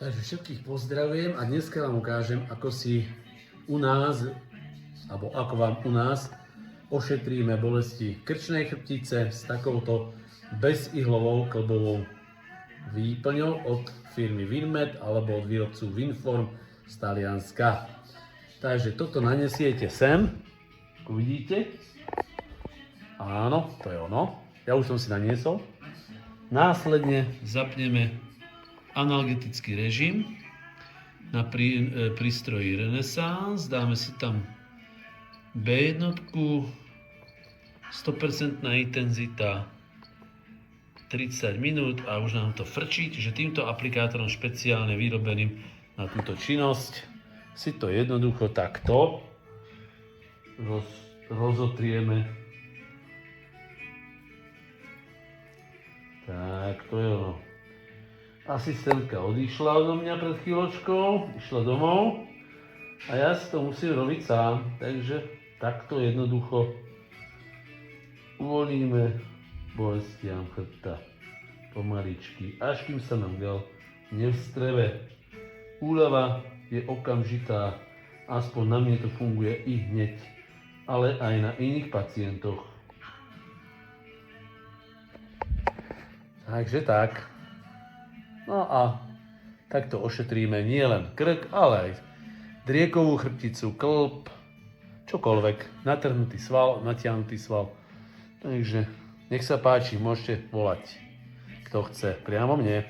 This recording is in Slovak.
Takže všetkých pozdravujem a dneska vám ukážem, ako si u nás, alebo ako vám u nás ošetríme bolesti krčnej chrbtice s takouto bezihlovou klbovou výplňou od firmy Winmed alebo od výrobcu Winform z Talianska. Takže toto nanesiete sem, ako vidíte. Áno, to je ono. Ja už som si naniesol. Následne zapneme analgetický režim na prístroji Renaissance. Dáme si tam B1, 100% intenzita, 30 minút a už nám to frčí. Čiže týmto aplikátorom špeciálne vyrobeným na túto činnosť si to jednoducho takto rozotrieme. Tak, to je ono. Asistentka odišla odo mňa pred chvíľočkou, išla domov a ja si to musím robiť sám, takže takto jednoducho uvoľníme bolestiam chrbta pomaličky, až kým sa nám gal nevstrebe. Úľava je okamžitá, aspoň na mne to funguje i hneď, ale aj na iných pacientoch. Takže tak. No a takto ošetríme nielen krk, ale aj driekovú chrbticu, klb, čokoľvek, natrhnutý sval, natiahnutý sval. Takže nech sa páči, môžete volať, kto chce, priamo mne.